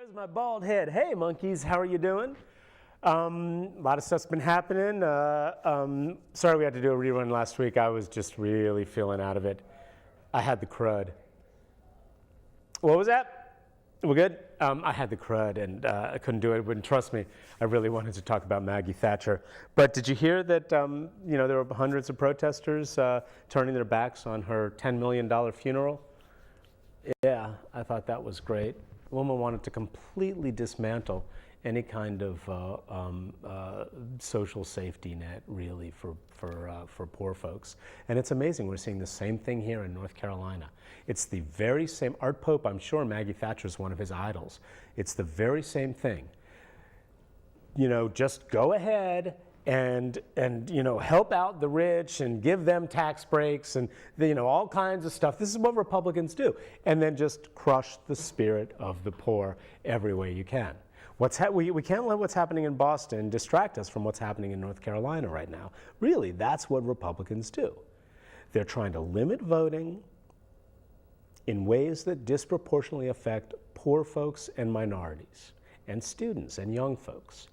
There's my bald head. Hey, monkeys, how are you doing? A lot of stuff's been happening. Sorry we had to do a rerun last week. I was just really feeling out of it. I had the crud. What was that? We're good? I had the crud and I couldn't do it. Wouldn't trust me. I really wanted to talk about Maggie Thatcher. But did you hear that there were hundreds of protesters turning their backs on her $10 million funeral? Yeah, I thought that was great. The woman wanted to completely dismantle any kind of social safety net, really, for poor folks. And it's amazing. We're seeing the same thing here in North Carolina. It's the very same. Art Pope, I'm sure Maggie Thatcher is one of his idols. It's the very same thing. Just go ahead and help out the rich and give them tax breaks and all kinds of stuff. This is what Republicans do. And then just crush the spirit of the poor every way you can. We can't let what's happening in Boston distract us from what's happening in North Carolina right now. Really, that's what Republicans do. They're trying to limit voting in ways that disproportionately affect poor folks and minorities, and students and young folks.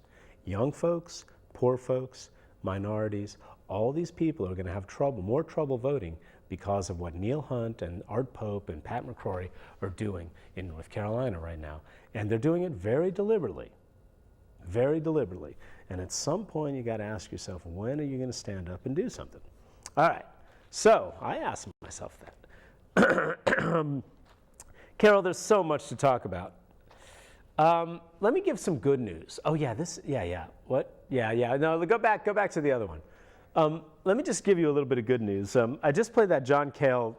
Young folks, poor folks, minorities, all these people are going to have more trouble voting because of what Neil Hunt and Art Pope and Pat McCrory are doing in North Carolina right now. And they're doing it very deliberately, very deliberately. And at some point, you got to ask yourself, when are you going to stand up and do something? All right, so I asked myself that. Carol, there's so much to talk about. Let me give some good news. Oh yeah, what? Yeah, no, go back to the other one. Let me just give you a little bit of good news. I just played that John Cale,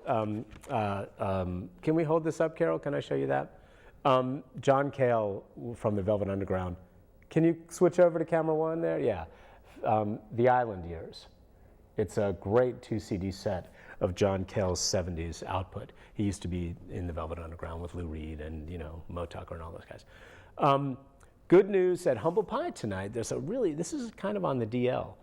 can we hold this up, Carol? Can I show you that? John Cale from the Velvet Underground. Can you switch over to camera one there? Yeah, The Island Years. It's a great 2 CD set of John Cale's 70s output. He used to be in the Velvet Underground with Lou Reed and Mo Tucker and all those guys. Good news at Humble Pie tonight. This is kind of on the DL.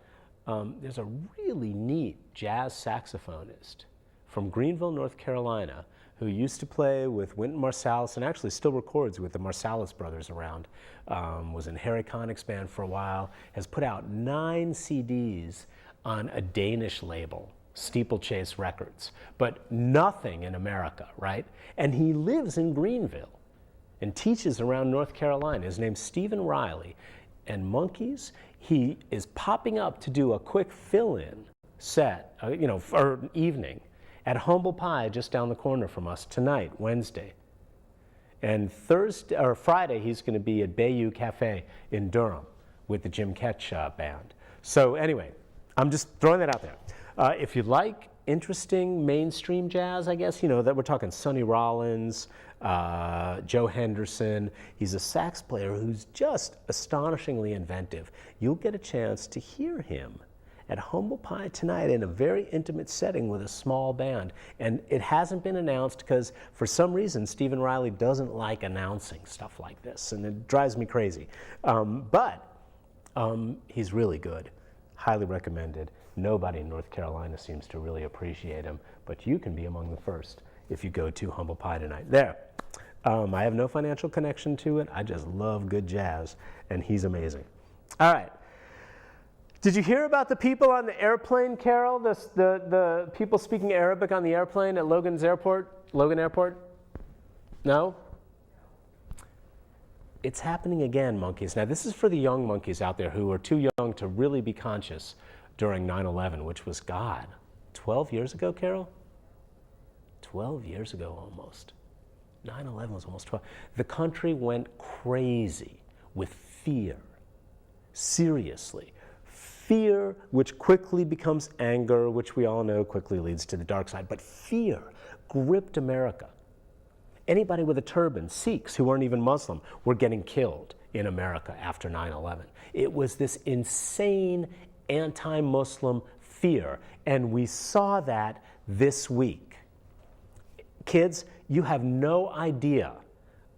There's a really neat jazz saxophonist from Greenville, North Carolina, who used to play with Wynton Marsalis and actually still records with the Marsalis brothers around. Was in Harry Connick's band for a while, has put out 9 CDs on a Danish label, Steeplechase Records, but nothing in America, right? And he lives in Greenville and teaches around North Carolina. His name's Stephen Riley. And Monkeys, he is popping up to do a quick fill-in set, for an evening at Humble Pie just down the corner from us tonight, Wednesday. And Friday, he's going to be at Bayou Cafe in Durham with the Jim Ketch band. So anyway, I'm just throwing that out there. If you like interesting mainstream jazz, I guess, that we're talking Sonny Rollins, Joe Henderson. He's a sax player who's just astonishingly inventive. You'll get a chance to hear him at Humble Pie tonight in a very intimate setting with a small band. And it hasn't been announced because for some reason Stephen Riley doesn't like announcing stuff like this, and it drives me crazy. But he's really good. Highly recommended. Nobody in North Carolina seems to really appreciate him, but you can be among the first if you go to Humble Pie tonight. There. I have no financial connection to it. I just love good jazz, and he's amazing. All right. Did you hear about the people on the airplane, Carol? The people speaking Arabic on the airplane at Logan Airport? No? It's happening again, monkeys. Now, this is for the young monkeys out there who are too young to really be conscious during 9/11, which was, 12 years ago, Carol? 12 years ago almost. 9/11 was almost 12. The country went crazy with fear. Seriously. Fear, which quickly becomes anger, which we all know quickly leads to the dark side. But fear gripped America. Anybody with a turban, Sikhs who weren't even Muslim, were getting killed in America after 9/11. It was this insane anti-Muslim fear, and we saw that this week. Kids, you have no idea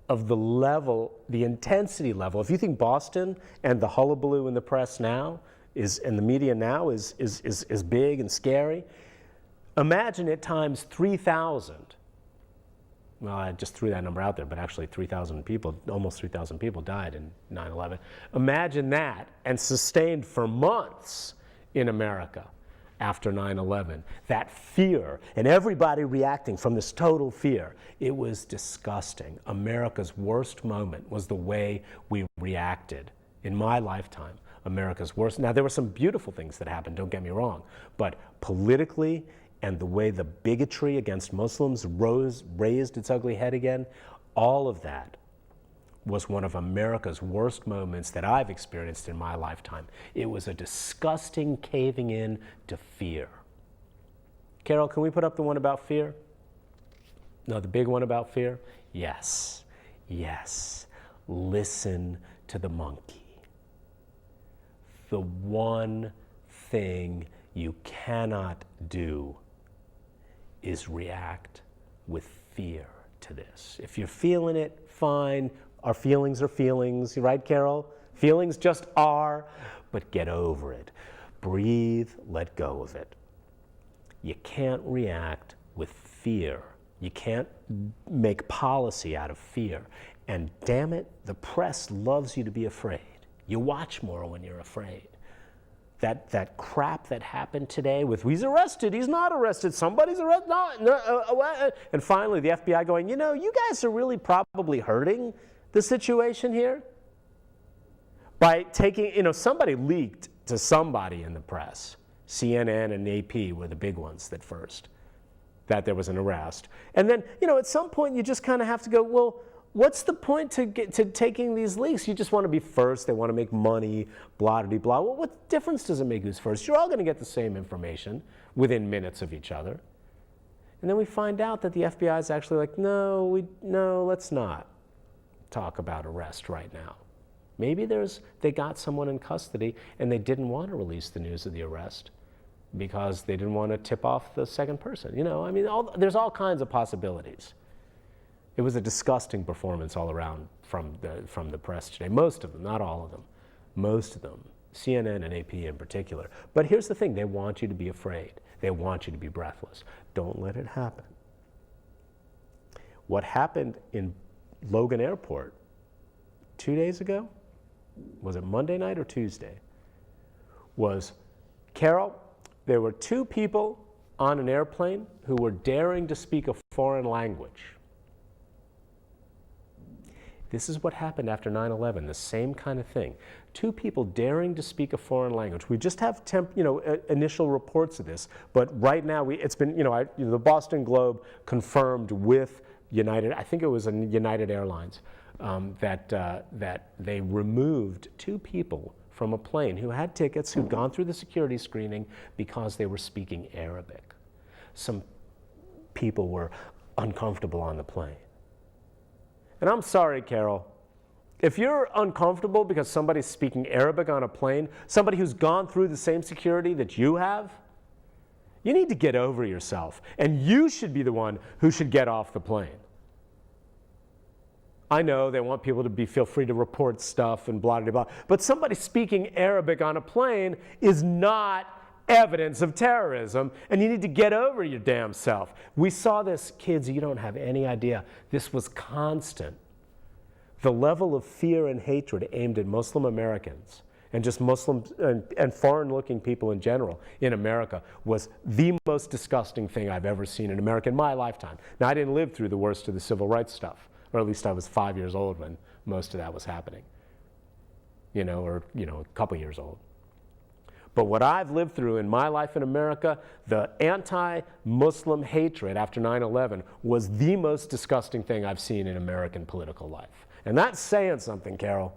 of the level, the intensity level. If you think Boston and the hullabaloo in the press now and the media now is big and scary, imagine it times 3,000. well, I just threw that number out there, but actually 3,000 people, almost 3,000 people died in 9/11. Imagine that, and sustained for months in America after 9/11. That fear, and everybody reacting from this total fear. It was disgusting. America's worst moment was the way we reacted in my lifetime. America's worst. Now, there were some beautiful things that happened, don't get me wrong, but politically, and the way the bigotry against Muslims raised its ugly head again, all of that was one of America's worst moments that I've experienced in my lifetime. It was a disgusting caving in to fear. Carol, can we put up the one about fear? No, the big one about fear? Yes, yes. Listen to the monkey. The one thing you cannot do is react with fear to this. If you're feeling it, fine. Our feelings are feelings, right, Carol? Feelings just are, but get over it. Breathe, let go of it. You can't react with fear. You can't make policy out of fear. And damn it, the press loves you to be afraid. You watch more when you're afraid. That crap that happened today with he's arrested, he's not arrested, somebody's arrested, and finally the FBI going, you know, you guys are really probably hurting the situation here by taking, you know, somebody leaked to somebody in the press. CNN and AP were the big ones that first, that there was an arrest. And then, you know, at some point you just kind of have to go, well, what's the point to taking these leaks? You just want to be first. They want to make money, blah, blah, blah. Well, what difference does it make who's first? You're all going to get the same information within minutes of each other. And then we find out that the FBI is actually like, no, let's not talk about arrest right now. Maybe they got someone in custody and they didn't want to release the news of the arrest because they didn't want to tip off the second person. You know, I mean, there's all kinds of possibilities. It was a disgusting performance all around from the press today. Most of them, not all of them. Most of them, CNN and AP in particular. But here's the thing, they want you to be afraid. They want you to be breathless. Don't let it happen. What happened in Logan Airport 2 days ago, was it Monday night or Tuesday, was, Carol, there were 2 people on an airplane who were daring to speak a foreign language. This is what happened after 9/11, the same kind of thing. 2 people daring to speak a foreign language. We just have initial reports of this, but right now it's been, the Boston Globe confirmed with United, I think it was United Airlines, that they removed 2 people from a plane who had tickets, who'd gone through the security screening because they were speaking Arabic. Some people were uncomfortable on the plane. And I'm sorry, Carol, if you're uncomfortable because somebody's speaking Arabic on a plane, somebody who's gone through the same security that you have, you need to get over yourself. And you should be the one who should get off the plane. I know they want people to feel free to report stuff and blah, blah, blah, but somebody speaking Arabic on a plane is not evidence of terrorism, and you need to get over your damn self. We saw this, kids, you don't have any idea. This was constant. The level of fear and hatred aimed at Muslim Americans and just Muslims and foreign-looking people in general in America was the most disgusting thing I've ever seen in America in my lifetime. Now, I didn't live through the worst of the civil rights stuff, or at least I was 5 years old when most of that was happening, or a couple years old. But what I've lived through in my life in America, the anti-Muslim hatred after 9/11 was the most disgusting thing I've seen in American political life. And that's saying something, Carol.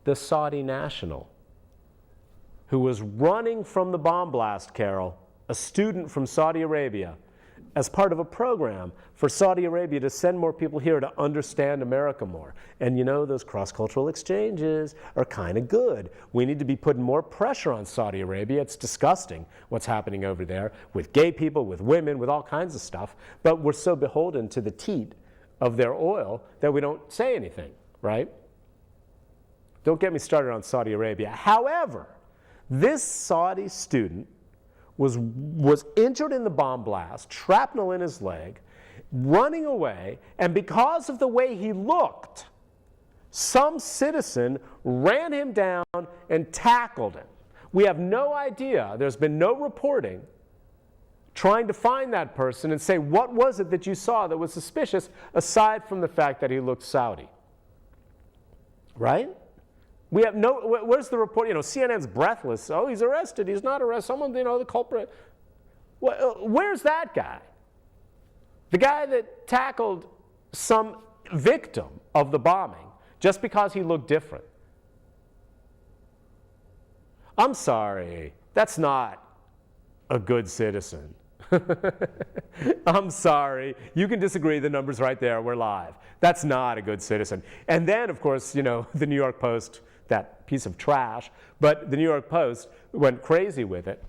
The Saudi national, who was running from the bomb blast, Carol, a student from Saudi Arabia, as part of a program for Saudi Arabia to send more people here to understand America more. And those cross-cultural exchanges are kind of good. We need to be putting more pressure on Saudi Arabia. It's disgusting what's happening over there with gay people, with women, with all kinds of stuff. But we're so beholden to the teat of their oil that we don't say anything, right? Don't get me started on Saudi Arabia. However, this Saudi student was injured in the bomb blast, shrapnel in his leg, running away, and because of the way he looked, some citizen ran him down and tackled him. We have no idea. There's been no reporting trying to find that person and say, what was it that you saw that was suspicious, aside from the fact that he looked Saudi? Right? We have no, where's the report? CNN's breathless. Oh, he's arrested. He's not arrested. Someone, the culprit. Where's that guy? The guy that tackled some victim of the bombing just because he looked different. I'm sorry. That's not a good citizen. I'm sorry. You can disagree. The number's right there. We're live. That's not a good citizen. And then, of course, the New York Post, that piece of trash, but the New York Post went crazy with it.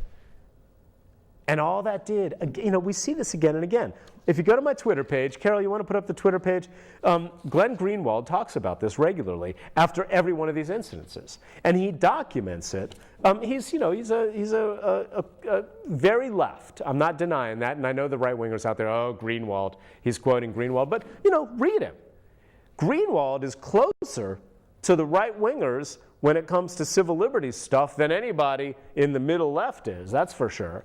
And all that did, we see this again and again. If you go to my Twitter page, Carol, you want to put up the Twitter page? Glenn Greenwald talks about this regularly after every one of these incidences, and he documents it. He's a very left. I'm not denying that, and I know the right-wingers out there. Oh, Greenwald, he's quoting Greenwald, but read him. Greenwald is closer to the right-wingers when it comes to civil liberties stuff than anybody in the middle left is. That's for sure.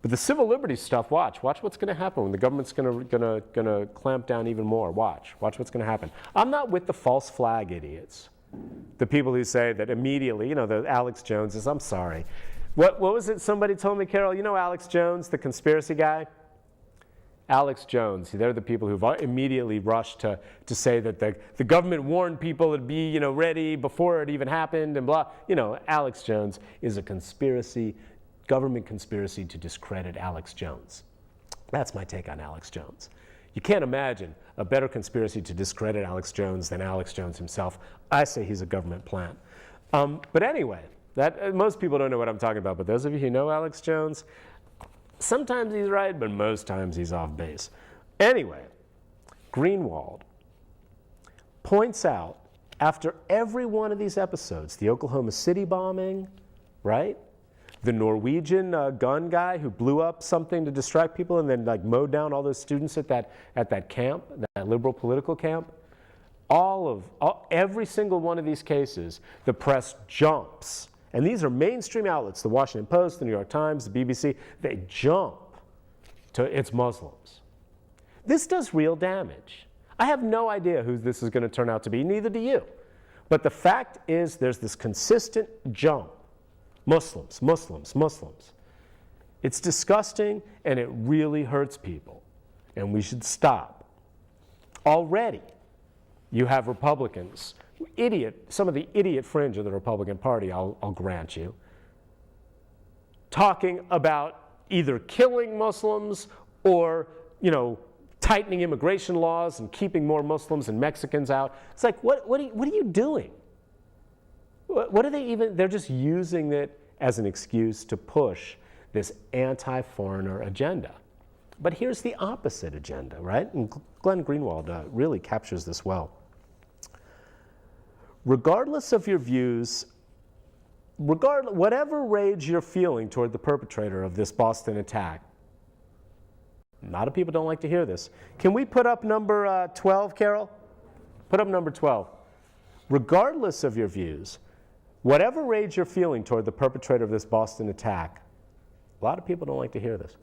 But the civil liberties stuff, watch what's going to happen when the government's going to clamp down even more. Watch what's going to happen. I'm not with the false flag idiots, the people who say that immediately, the Alex Joneses. I'm sorry. What was it somebody told me, Carol? Alex Jones, the conspiracy guy? Alex Jones, they're the people who've immediately rushed to say that the government warned people to be ready before it even happened and blah. Alex Jones is a government conspiracy to discredit Alex Jones. That's my take on Alex Jones. You can't imagine a better conspiracy to discredit Alex Jones than Alex Jones himself. I say he's a government plant. But anyway, most people don't know what I'm talking about, but those of you who know Alex Jones, sometimes he's right, but most times he's off base. Anyway, Greenwald points out, after every one of these episodes, the Oklahoma City bombing, right? The Norwegian gun guy who blew up something to distract people and then mowed down all those students at that camp, that liberal political camp. Every single one of these cases, the press jumps. And these are mainstream outlets, the Washington Post, the New York Times, the BBC. They jump to it's Muslims. This does real damage. I have no idea who this is going to turn out to be, neither do you. But the fact is there's this consistent jump. Muslims, Muslims, Muslims. It's disgusting and it really hurts people. And we should stop. Already, you have Republicans, some of the idiot fringe of the Republican Party, I'll grant you, talking about either killing Muslims or, tightening immigration laws and keeping more Muslims and Mexicans out. It's like, what are you doing? What are they even? They're just using it as an excuse to push this anti-foreigner agenda. But here's the opposite agenda, right? And Glenn Greenwald really captures this well. Regardless of your views, whatever rage you're feeling toward the perpetrator of this Boston attack, a lot of people don't like to hear this. Can we put up number 12, Carol? Put up number 12. Regardless of your views, whatever rage you're feeling toward the perpetrator of this Boston attack, a lot of people don't like to hear this.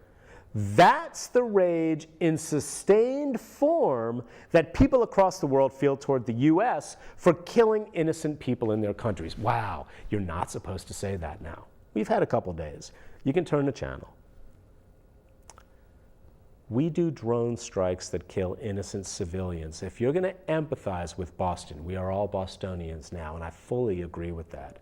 That's the rage in sustained form that people across the world feel toward the U.S. for killing innocent people in their countries. Wow, you're not supposed to say that now. We've had a couple days. You can turn the channel. We do drone strikes that kill innocent civilians. If you're going to empathize with Boston, we are all Bostonians now, and I fully agree with that.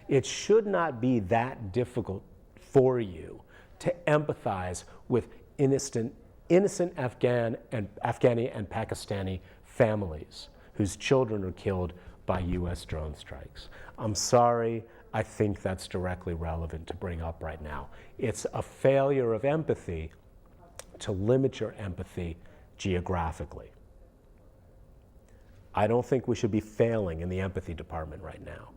It should not be that difficult for you to empathize with innocent Afghani and Pakistani families whose children are killed by U.S. drone strikes. I'm sorry, I think that's directly relevant to bring up right now. It's a failure of empathy to limit your empathy geographically. I don't think we should be failing in the empathy department right now.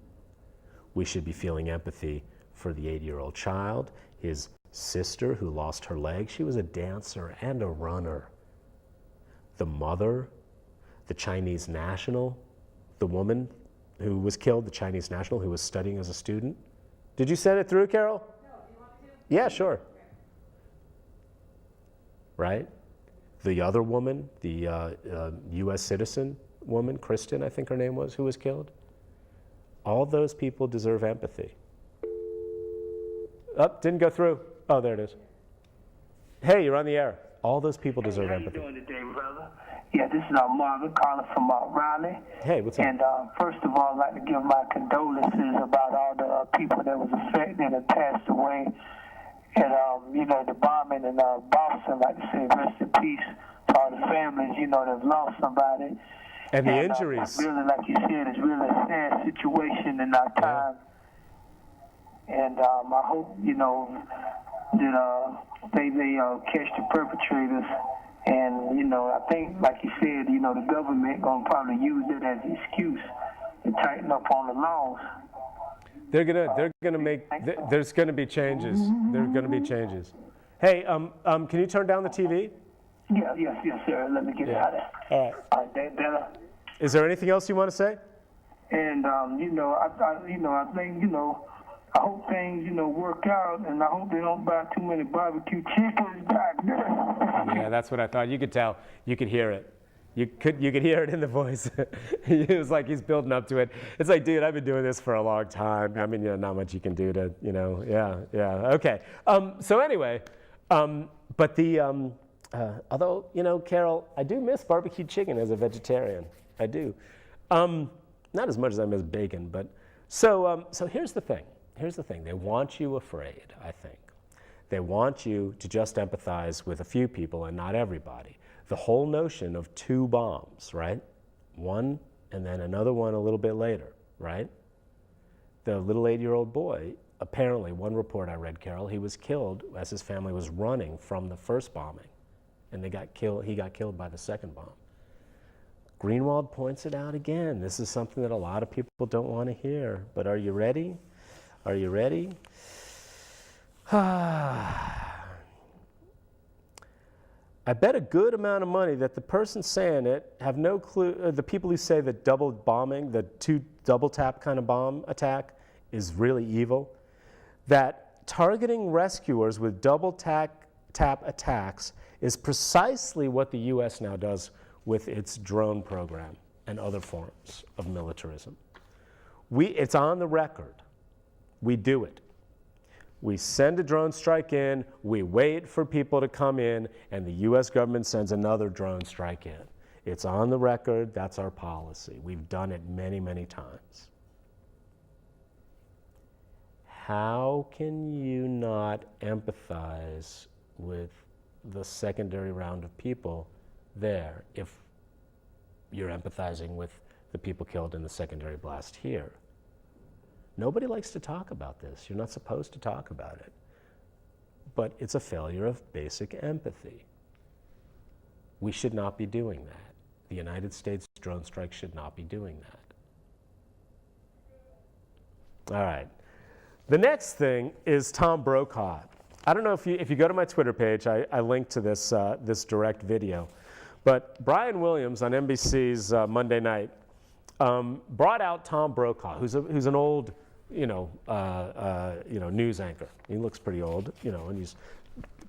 We should be feeling empathy for the 80-year-old child, his sister who lost her leg. She was a dancer and a runner. The mother, the Chinese national, the woman who was killed, the Chinese national who was studying as a student. Did you send it through, Carol? No, do you want me to? Yeah, sure. Okay. Right? The other woman, the U.S. citizen woman, Kristen, I think her name was, who was killed. All those people deserve empathy. Oh, didn't go through. Oh, there it is. Hey, you're on the air. All those people deserve empathy. How you doing today, brother? Yeah, this is Marvin calling from Raleigh. Hey, what's up? And first of all, I'd like to give my condolences about all the people that was affected and passed away. And, the bombing in Boston, like to say, rest in peace to all the families, that have lost somebody. And the injuries. Really, like you said, it's really a sad situation in our time. Yeah. And I hope, that they catch the perpetrators. And, I think, like you said, the government going to probably use it as an excuse to tighten up on the laws. They're gonna make. There's gonna be changes. There's gonna be changes. Hey, can you turn down the TV? Yeah, yes, sir. Let me get it out of there. All right. All right, better. Is there anything else you want to say? And I think I hope things work out, and I hope they don't buy too many barbecue chickens back there. Yeah, that's what I thought. You could tell. You could hear it. You could hear it in the voice. It was like he's building up to it. It's like, dude, I've been doing this for a long time. I mean, not much you can do to, yeah. Okay. So anyway, but the, although, Carol, I do miss barbecue chicken as a vegetarian. I do. Not as much as I miss bacon, but so here's the thing. Here's the thing. They want you afraid, I think. They want you to just empathize with a few people and not everybody. The whole notion of two bombs, right? One and then another one a little bit later, right? The little 8-year-old boy, apparently, one report I read, Carol, he was killed as his family was running from the first bombing. And he got killed by the second bomb. Greenwald points it out again. This is something that a lot of people don't want to hear. But are you ready? Are you ready? I bet a good amount of money that the person saying it have no clue, the people who say that double bombing, the two double tap kind of bomb attack is really evil, that targeting rescuers with double tap attacks is precisely what the U.S. now does with its drone program and other forms of militarism. It's on the record. We do it. We send a drone strike in, we wait for people to come in, and the U.S. government sends another drone strike in. It's on the record, that's our policy. We've done it many, many times. How can you not empathize with the secondary round of people there if you're empathizing with the people killed in the secondary blast here? Nobody likes to talk about this. You're not supposed to talk about it. But it's a failure of basic empathy. We should not be doing that. The United States drone strike should not be doing that. All right. The next thing is Tom Brokaw. I don't know if you go to my Twitter page, I linked to this, this direct video. But Brian Williams on NBC's Monday Night brought out Tom Brokaw, who's an old, news anchor. He looks pretty old, and he's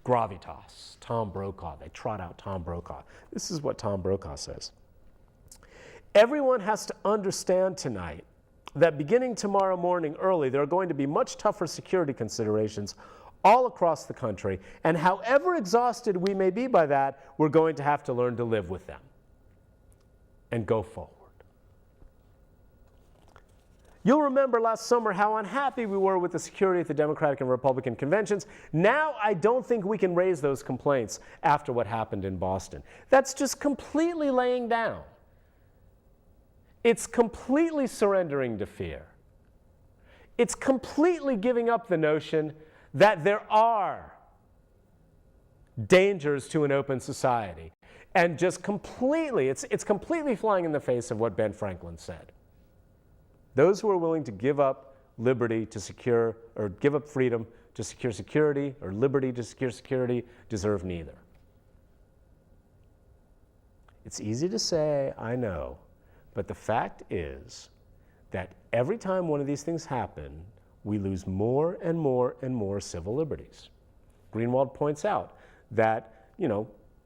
gravitas. Tom Brokaw. They trot out Tom Brokaw. This is what Tom Brokaw says. Everyone has to understand tonight that beginning tomorrow morning early, there are going to be much tougher security considerations all across the country, and however exhausted we may be by that, we're going to have to learn to live with them and go forward. You'll remember last summer how unhappy we were with the security at the Democratic and Republican conventions. Now I don't think we can raise those complaints after what happened in Boston. That's just completely laying down. It's completely surrendering to fear. It's completely giving up the notion that there are dangers to an open society. And just completely, it's completely flying in the face of what Ben Franklin said. Those who are willing to give up liberty to secure, or give up freedom to secure security or liberty to secure security deserve neither. It's easy to say, I know, but the fact is that every time one of these things happen, we lose more and more and more civil liberties. Greenwald points out that,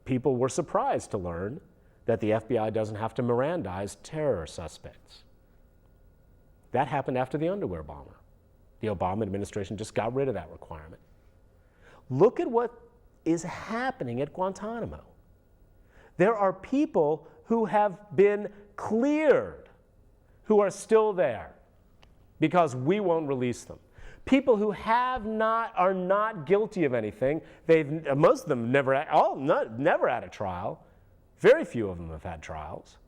people were surprised to learn that the FBI doesn't have to Mirandize terror suspects. That happened after the underwear bomber. The Obama administration just got rid of that requirement. Look at what is happening at Guantanamo. There are people who have been cleared who are still there because we won't release them. People who are not guilty of anything. Most of them never had a trial. Very few of them have had trials.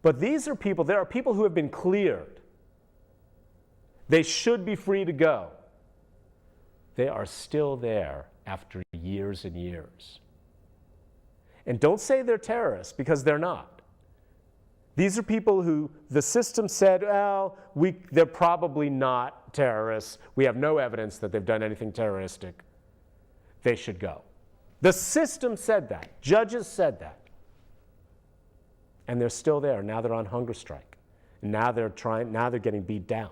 But there are people who have been cleared. They should be free to go. They are still there after years and years. And don't say they're terrorists, because they're not. These are people who the system said, well, they're probably not terrorists. We have no evidence that they've done anything terroristic. They should go. The system said that. Judges said that. And they're still there. Now they're on hunger strike. And now they're getting beat down.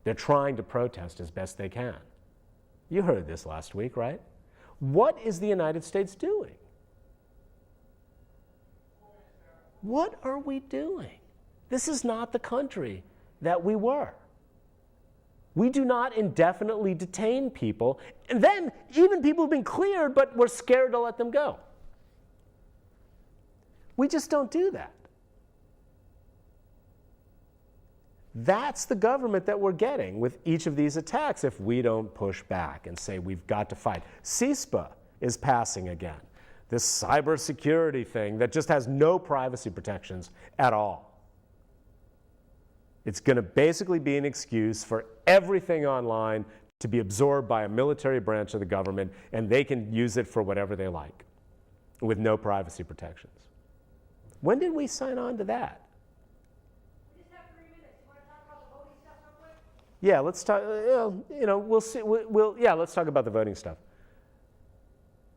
They're trying to protest as best they can. You heard this last week, right? What is the United States doing? What are we doing? This is not the country that we were. We do not indefinitely detain people, and then even people who've been cleared but we're scared to let them go. We just don't do that. That's the government that we're getting with each of these attacks if we don't push back and say we've got to fight. CISPA is passing again. This cybersecurity thing that just has no privacy protections at all. It's going to basically be an excuse for everything online to be absorbed by a military branch of the government, and they can use it for whatever they like with no privacy protections. When did we sign on to that? We just have 3 minutes. You want to talk about the voting stuff real quick? Yeah, let's talk. We'll see. Let's talk about the voting stuff.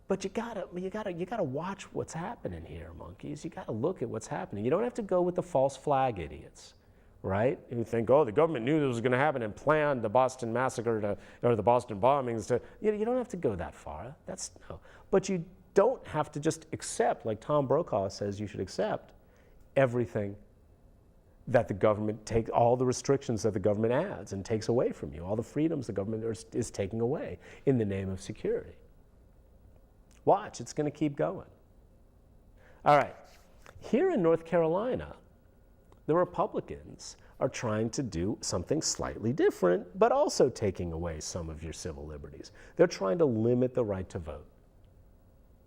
But you gotta watch what's happening here, monkeys. You gotta look at what's happening. You don't have to go with the false flag idiots, right? You think, the government knew this was going to happen and planned the Boston massacre or the Boston bombings. You don't have to go that far. No. But you don't have to just accept, like Tom Brokaw says, you should accept everything that the government all the restrictions that the government adds and takes away from you, all the freedoms the government is taking away in the name of security. Watch, it's going to keep going. All right, here in North Carolina, the Republicans are trying to do something slightly different, but also taking away some of your civil liberties. They're trying to limit the right to vote.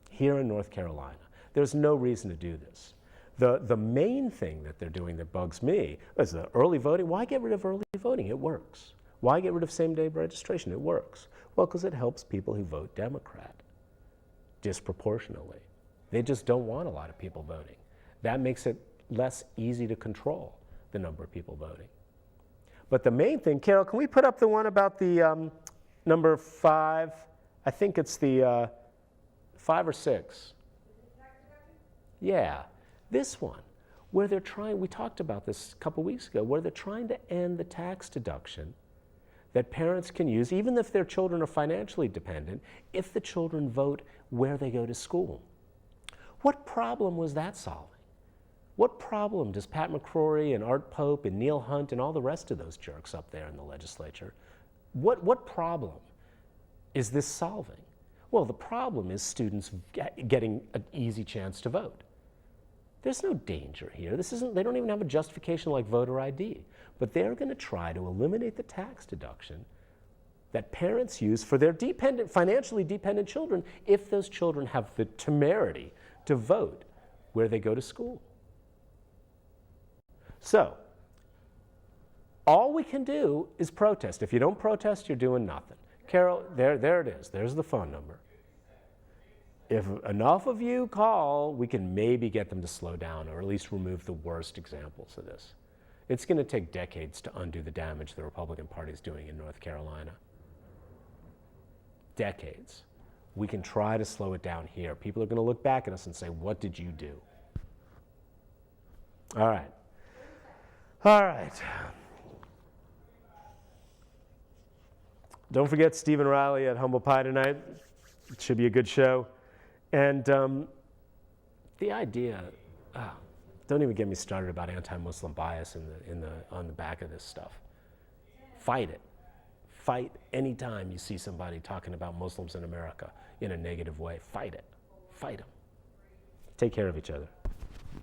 Here in North Carolina, there's no reason to do this. The main thing that they're doing that bugs me is the early voting. Why get rid of early voting? It works. Why get rid of same-day registration? It works. Well, because it helps people who vote Democrat disproportionately. They just don't want a lot of people voting. That makes it less easy to control the number of people voting. But the main thing, Carol, can we put up the one about the number 5? I think it's the 5 or 6. Yeah, this one, where they're trying, we talked about this a couple weeks ago, where they're trying to end the tax deduction that parents can use, even if their children are financially dependent, if the children vote where they go to school. What problem was that solving? What problem does Pat McCrory and Art Pope and Neil Hunt and all the rest of those jerks up there in the legislature, what problem is this solving? Well, the problem is students getting an easy chance to vote. There's no danger here. They don't even have a justification like voter ID, but they're going to try to eliminate the tax deduction that parents use for their financially dependent children if those children have the temerity to vote where they go to school. So, all we can do is protest. If you don't protest, you're doing nothing. Carol, there it is. There's the phone number. If enough of you call, we can maybe get them to slow down or at least remove the worst examples of this. It's going to take decades to undo the damage the Republican Party is doing in North Carolina. decades. We can try to slow it down here. People are going to look back at us and say, what did you do? All right. All right. Don't forget Stephen Riley at Humble Pie tonight. It should be a good show. And the idea, don't even get me started about anti-Muslim bias on the back of this stuff. Fight it. Fight anytime you see somebody talking about Muslims in America in a negative way. Fight it. Fight them. Take care of each other.